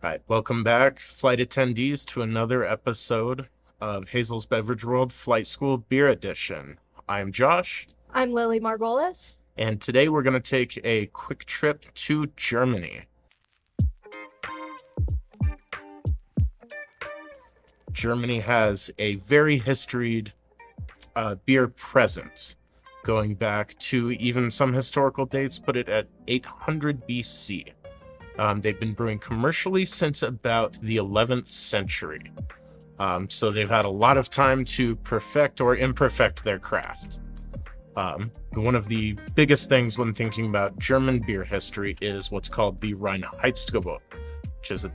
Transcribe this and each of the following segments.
Hi, welcome back, flight attendees, to another episode of Hazel's Beverage World Flight School Beer Edition. I'm Josh. I'm Lily Margolis. And today we're going to take a quick trip to Germany. Germany has a very historied beer presence, going back to even some historical dates, put it at 800 BC. They've been brewing commercially since about the 11th century. So they've had a lot of time to perfect or imperfect their craft. One of the biggest things when thinking about German beer history is what's called the Reinheitsgebot, which is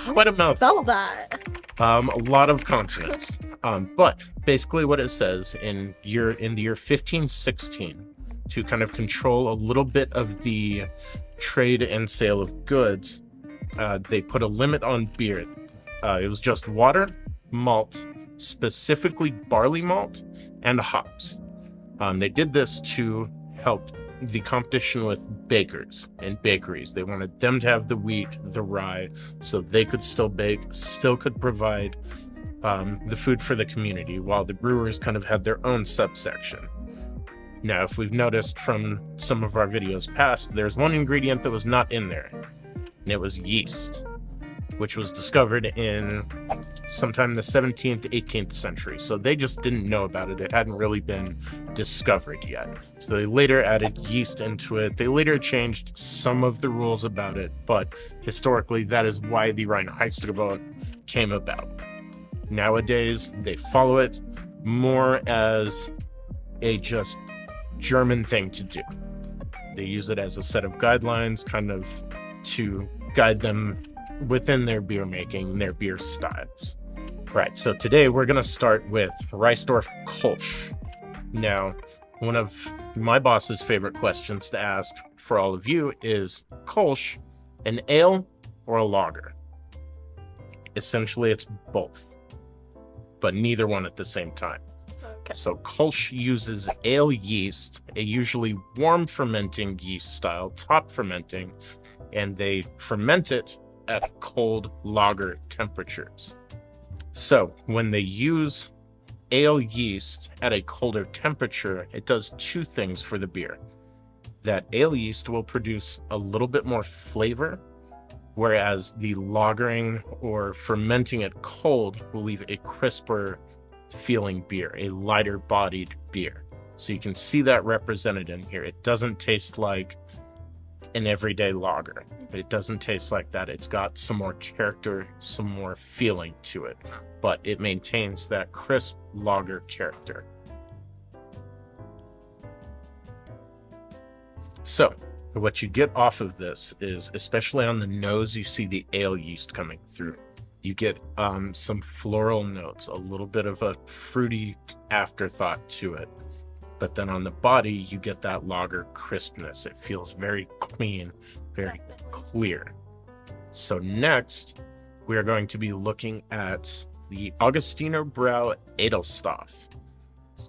quite a mouthful. Spell that. A lot of consonants. But basically what it says in the year 1516, to kind of control a little bit of the trade and sale of goods, they put a limit on beer. It was just water, malt, specifically barley malt, and hops. They did this to help the competition with bakers and bakeries. They wanted them to have the wheat, the rye, so they could still bake, still could provide the food for the community, while the brewers kind of had their own subsection. Now, if we've noticed from some of our videos past, there's one ingredient that was not in there, and it was yeast, which was discovered in sometime the 17th, 18th century. So they just didn't know about it. It hadn't really been discovered yet. So they later added yeast into it. They later changed some of the rules about it, but historically, that is why the Reinheitsgebot came about. Nowadays, they follow it more as a just German thing to do. They use it as a set of guidelines, kind of to guide them within their beer making and their beer styles. Right, so today we're going to start with Ressdorf Kolsch. Now, one of my boss's favorite questions to ask for all of you is, Kolsch an ale or a lager? Essentially, it's both, but neither one at the same time. Okay. So Kolsch uses ale yeast, a usually warm fermenting yeast style, top fermenting, and they ferment it at cold lager temperatures. So when they use ale yeast at a colder temperature, it does two things for the beer. That ale yeast will produce a little bit more flavor, whereas the lagering or fermenting it cold will leave a crisper feeling beer, a lighter bodied beer. So you can see that represented in here. It doesn't taste like an everyday lager. It doesn't taste like that. It's got some more character, some more feeling to it, but it maintains that crisp lager character. So what you get off of this is, especially on the nose, you see the ale yeast coming through. You get some floral notes, a little bit of a fruity afterthought to it. But then on the body, you get that lager crispness. It feels very clean, very clear. So next, we are going to be looking at the Agustiner Edelstoff.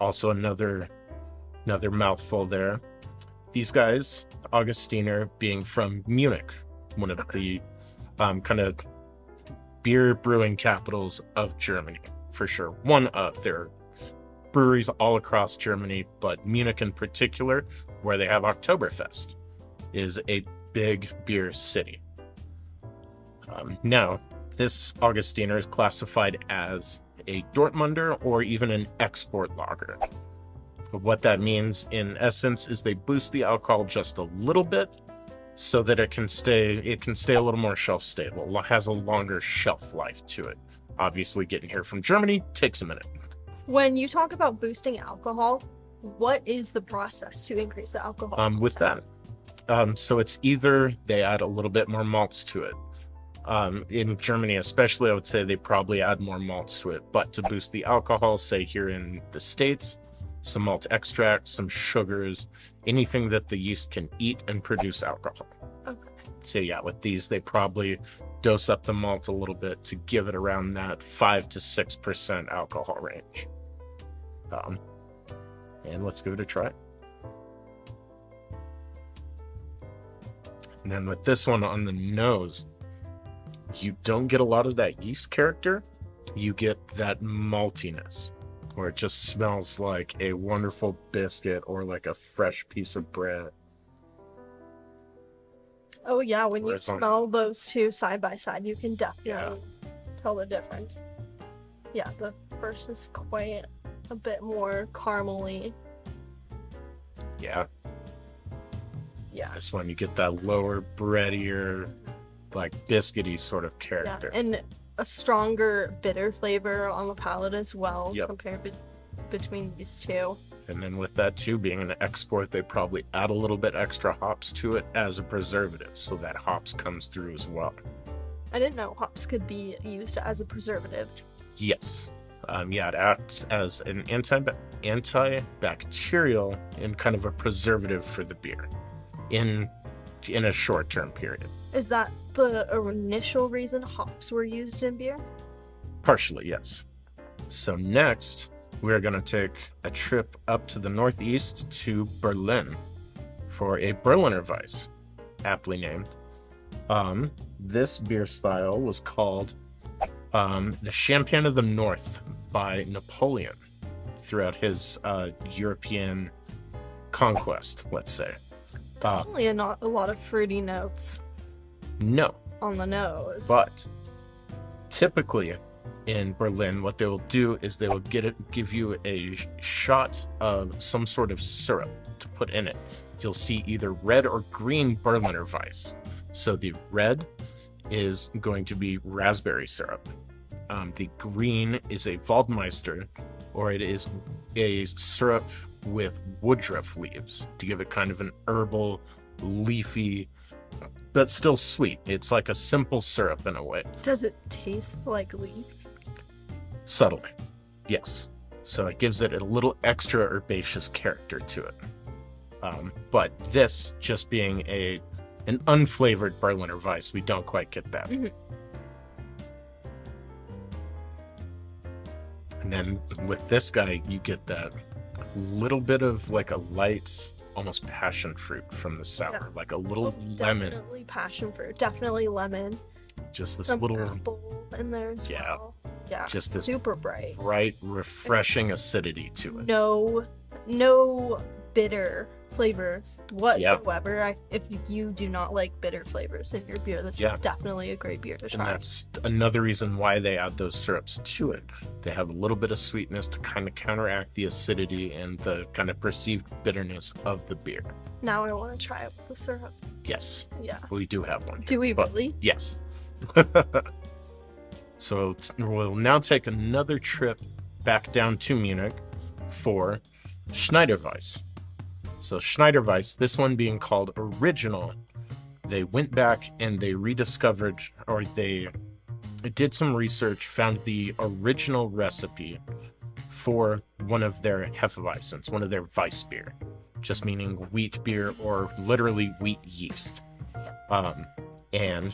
Also another mouthful there. These guys, Agustiner being from Munich, one of the kind of beer brewing capitals of Germany, for sure. One of their breweries all across Germany, but Munich in particular, where they have Oktoberfest, is a big beer city. Now, this Agustiner is classified as a Dortmunder or even an export lager. What that means, in essence, is they boost the alcohol just a little bit, so that it can stay a little more shelf stable, has a longer shelf life to it. Obviously, getting here from Germany takes a minute. When you talk about boosting alcohol, what is the process to increase the alcohol? With that, so it's either they add a little bit more malts to it. In Germany especially, I would say they probably add more malts to it, but to boost the alcohol, say here in the States, some malt extract, some sugars, anything that the yeast can eat and produce alcohol. Okay. So yeah, with these, they probably dose up the malt a little bit to give it around that 5 to 6% alcohol range. And let's give it a try. And then with this one on the nose, you don't get a lot of that yeast character. You get that maltiness, where it just smells like a wonderful biscuit or like a fresh piece of bread. Oh yeah, when you Whereas on- smell those two side by side, you can definitely tell the difference. Yeah, the first is quite a bit more caramely. Yeah, Yeah. this one you get that lower, breadier, like biscuity sort of Yeah, character. and a stronger bitter flavor on the palate as well, Yep. compared between these two. And then with that too being an export, they probably add a little bit extra hops to it as a preservative, so that hops comes through as well. I didn't know hops could be used as a preservative. Yes. It acts as an antibacterial and kind of a preservative for the beer in a short-term period. Is that the initial reason hops were used in beer? Partially, yes. So next, we're going to take a trip up to the northeast to Berlin for a Berliner Weiss, aptly named. This beer style was called the Champagne of the North by Napoleon throughout his European conquest, let's say. Definitely not a lot of fruity notes No, on the nose. but typically in Berlin, what they will do is they will give you a shot of some sort of syrup to put in it. You'll see either red or green Berliner Weiss. So the red is going to be raspberry syrup. The green is a Waldmeister, or it is a syrup with woodruff leaves to give it kind of an herbal, leafy, but still sweet. It's like a simple syrup in a way. Does it taste like leaves? Subtly, yes. So it gives it a little extra herbaceous character to it. But this just being an unflavored Berliner Weiss, we don't quite get that. Mhm. And then with this guy, you get that little bit of like a light, almost passion fruit from the sour, Yeah. like a little lemon, Definitely passion fruit. Definitely lemon. just this Some little apple in there as Yeah. well. Yeah. Just this super bright. bright, refreshing acidity to it. No bitter flavor whatsoever. If you do not like bitter flavors in your beer, this Yeah. is definitely a great beer to And try. that's another reason why they add those syrups to it. They have a little bit of sweetness to kind of counteract the acidity and the kind of perceived bitterness of the beer. Now I want to try it with the syrup. Yes, Yeah. we do have one. Do we But- really? Yes. So we'll now take another trip back down to Munich for Schneider Weiss. So Schneider Weiss, this one being called Original, they went back and they rediscovered, or they did some research, found the original recipe for one of their Hefeweizens, one of their Weiss beer, just meaning wheat beer or literally wheat yeast. And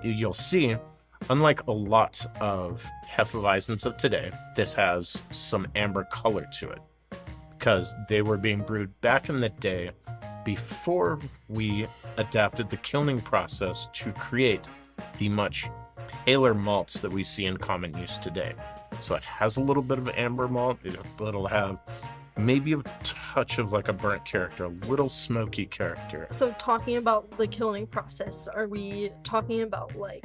you'll see, unlike a lot of Hefeweizens of today, this has some amber color to it, because they were being brewed back in the day before we adapted the kilning process to create the much paler malts that we see in common use today. So it has a little bit of amber malt, it'll have maybe a touch of like a burnt character, a little smoky character. So talking about the kilning process, are we talking about like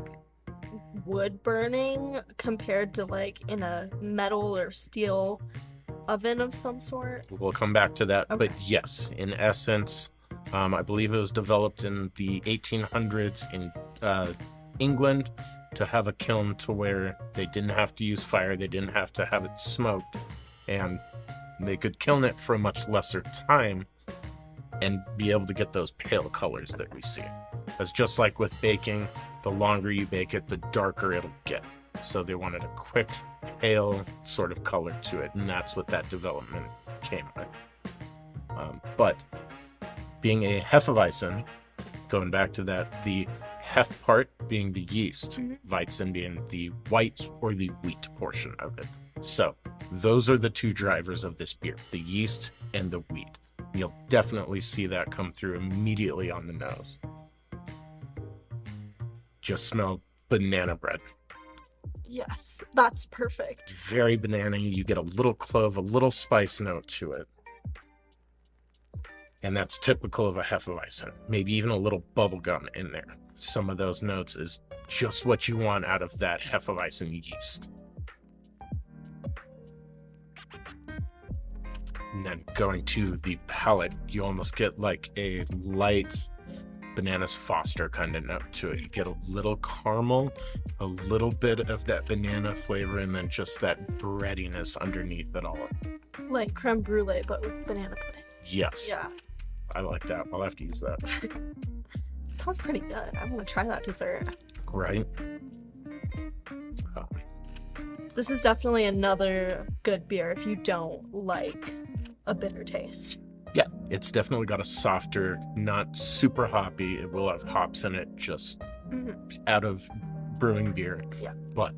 wood burning compared to like in a metal or steel oven of some sort? We'll come back to that, Okay. but yes, in essence, I believe it was developed in the 1800s in England to have a kiln to where they didn't have to use fire, they didn't have to have it smoked, and they could kiln it for a much lesser time and be able to get those pale colors that we see. It's just like with baking, the longer you bake it, the darker it'll get. So they wanted a quick, pale sort of color to it, and that's what that development came with. But being a Hefeweizen, going back to that, the Hef part being the yeast, Mhm. Weizen being the white or the wheat portion of it. So those are the two drivers of this beer, the yeast and the wheat. You'll definitely see that come through immediately on the nose. Just smell banana bread. Yes, that's perfect. Very banana. You get a little clove, a little spice note to it. And that's typical of a Hefeweizen. Maybe even a little bubblegum in there. Some of those notes is just what you want out of that Hefeweizen yeast. And then going to the palate, you almost get like a light bananas Foster kind of note to it. You get a little caramel, a little bit of that banana flavor, and then just that breadiness underneath it all. Like creme brulee, but with banana pudding. Yes. Yeah. I like that. I'll have to use that. Sounds pretty good. I want to try that dessert. Right? This is definitely another good beer if you don't like a bitter taste. Yeah, it's definitely got a softer, not super hoppy. It will have hops in it just out of brewing beer. Yeah. But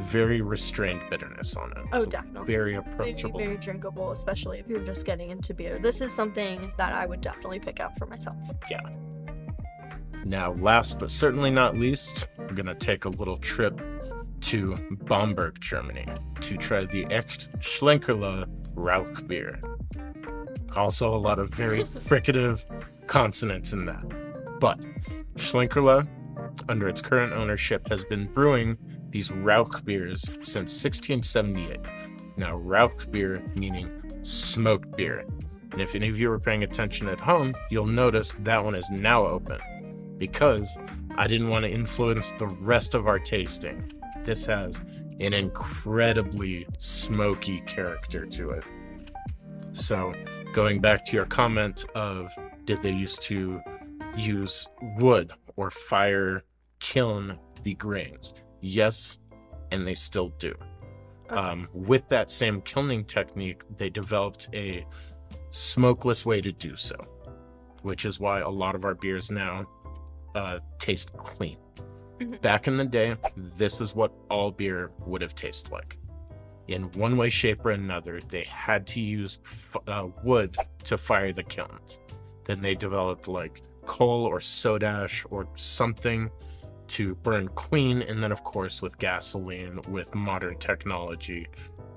very restrained bitterness on it. Oh, So definitely. very approachable. Very drinkable, especially if you're just getting into beer. This is something that I would definitely pick out for myself. Yeah. Now, last but certainly not least, we're going to take a little trip to Bamberg, Germany to try the Aecht Schlenkerla Rauch beer. Also a lot of very fricative consonants in that. But Schlenkerla, under its current ownership, has been brewing these Rauch beers since 1678. Now, Rauch beer meaning smoked beer. And if any of you are paying attention at home, you'll notice that one is now open because I didn't want to influence the rest of our tasting. This has an incredibly smoky character to it. So, going back to your comment of did they used to use wood or fire kiln the grains? Yes, and they still do. Okay. With that same kilning technique, they developed a smokeless way to do so, which is why a lot of our beers now taste clean. Back in the day, this is what all beer would have tasted like. In one way, shape, or another, they had to use wood to fire the kilns. Then they developed like coal or soda ash or something to burn clean, and then of course with gasoline, with modern technology,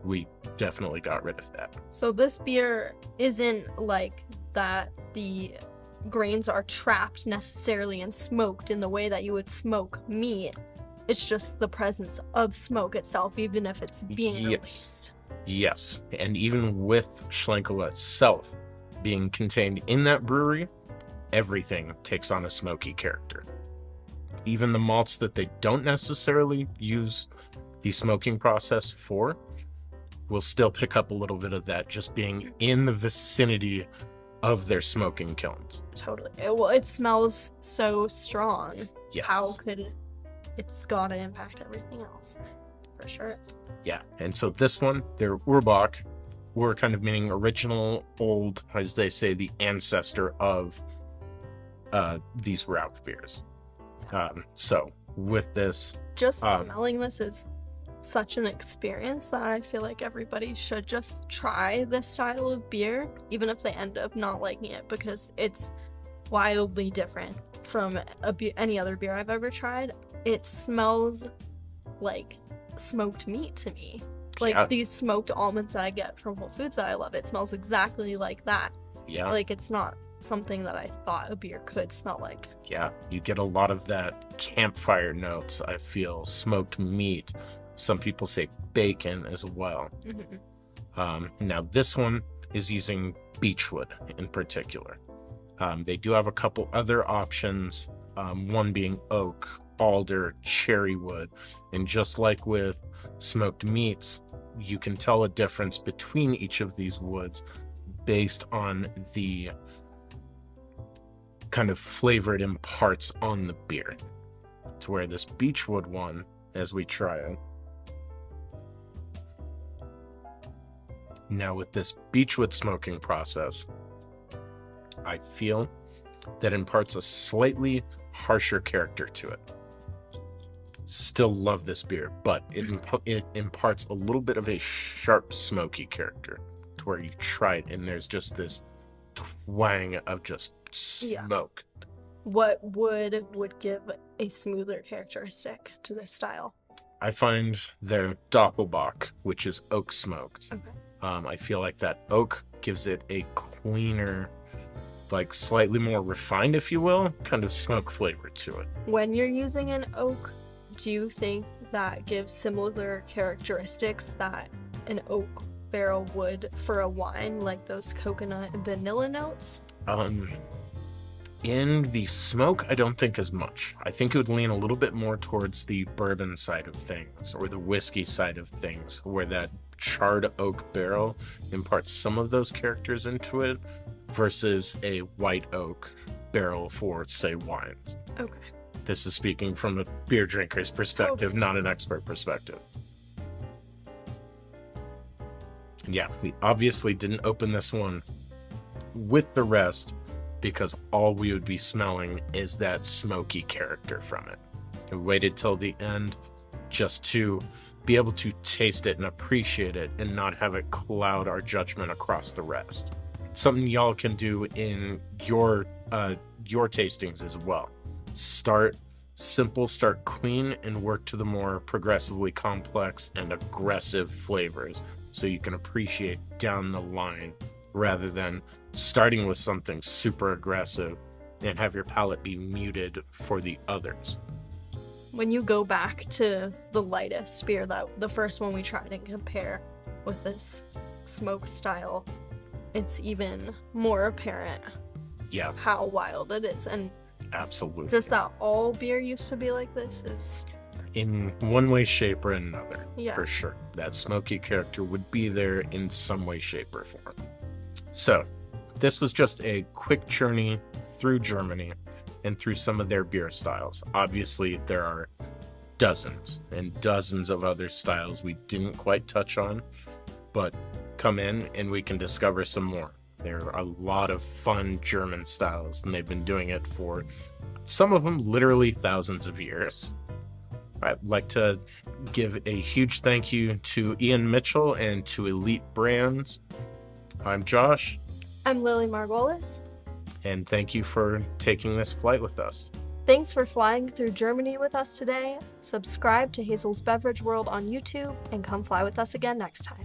we definitely got rid of that. So this beer isn't like that the grains are trapped necessarily and smoked in the way that you would smoke meat. It's just the presence of smoke itself, even if it's being released. Yes, and even with Schlenkerla itself being contained in that brewery, everything takes on a smoky character. Even the malts that they don't necessarily use the smoking process for will still pick up a little bit of that just being in the vicinity of their smoking kilns. Totally. Well, it smells so strong. Yes. How could it? It's gotta impact everything else, for sure. Yeah, and so this one, they're Urbock, or kind of meaning original, old, as they say, the ancestor of these Rauch beers. So with this, Just smelling this is such an experience that I feel like everybody should just try this style of beer, even if they end up not liking it, because it's wildly different from any other beer I've ever tried. It smells like smoked meat to me. Like these smoked almonds that I get from Whole Foods that I love. It smells exactly like that. Yeah. Like it's not something that I thought a beer could smell like. Yeah, you get a lot of that campfire notes, I feel, smoked meat. Some people say bacon as well. Now this one is using beechwood in particular. They do have a couple other options, one being oak, alder, cherry wood, and just like with smoked meats, you can tell a difference between each of these woods based on the kind of flavor it imparts on the beer. To where this beechwood one, as we try it, now with this beechwood smoking process, I feel that imparts a slightly harsher character to it. Still love this beer, but it imparts a little bit of a sharp, smoky character to where you try it and there's just this twang of just smoke. What wood would give a smoother characteristic to this style? I find their Doppelbock, which is oak smoked. Okay. I feel like that oak gives it a cleaner, like slightly more refined, if you will, kind of smoke flavor to it. When you're using an oak, do you think that gives similar characteristics that an oak barrel would for a wine, like those coconut and vanilla notes? In the smoke, I don't think as much. I think it would lean a little bit more towards the bourbon side of things or the whiskey side of things, where that charred oak barrel imparts some of those characters into it versus a white oak barrel for, say, wines. Okay. This is speaking from a beer drinker's perspective, not an expert perspective. Yeah, we obviously didn't open this one with the rest because all we would be smelling is that smoky character from it. We waited till the end just to be able to taste it and appreciate it and not have it cloud our judgment across the rest. It's something y'all can do in your tastings as well. Start simple, start clean, and work to the more progressively complex and aggressive flavors so you can appreciate down the line rather than starting with something super aggressive and have your palate be muted for the others. When you go back to the lightest beer, that the first one we tried and compare with this smoke style, it's even more apparent how wild it is. And absolutely, just that all beer used to be like this is in one way, shape, or another. For sure, that smoky character would be there in some way, shape, or form. So this was just a quick journey through Germany and through some of their beer styles. Obviously, there are dozens and dozens of other styles we didn't quite touch on, but come in and we can discover some more. There are a lot of fun German styles, and they've been doing it for some of them literally thousands of years. I'd like to give a huge thank you to Ian Mitchell and to Elite Brands. I'm Josh. I'm Lily Margolis. And thank you for taking this flight with us. Thanks for flying through Germany with us today. Subscribe to Hazel's Beverage World on YouTube and come fly with us again next time.